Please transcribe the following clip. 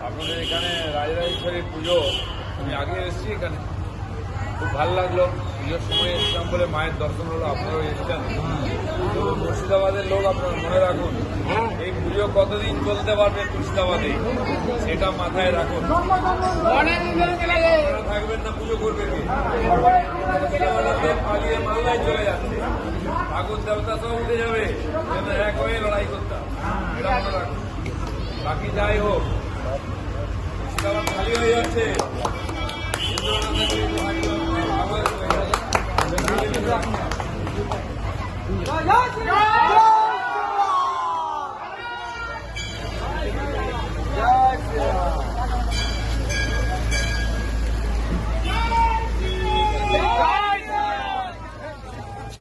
আপনাদের এখানে রাজরাজেশ্বরীর পুজো আমি আগে এসেছি, এখানে খুব ভালো লাগলো। পুজোর সময় এসেছিলাম বলে মায়ের দর্শন হলো, আপনারাও এসেছেন। তো মুর্শিদাবাদের লোক আপনারা মনে রাখুন, এই পুজো কতদিন চলতে পারবে মুর্শিদাবাদে সেটা মাথায় রাখুন। থাকবেন না, পুজো করবেন পালিয়ে মাল্লায় চলে যাচ্ছে, ঠাকুর দেবতা সব উঠে যাবে, এক হয়ে লড়াই করতাম, এটা মনে রাখুন। বাকি যাই হোক, মুর্শিদাবাদ খালি হয়ে যাচ্ছে। জয়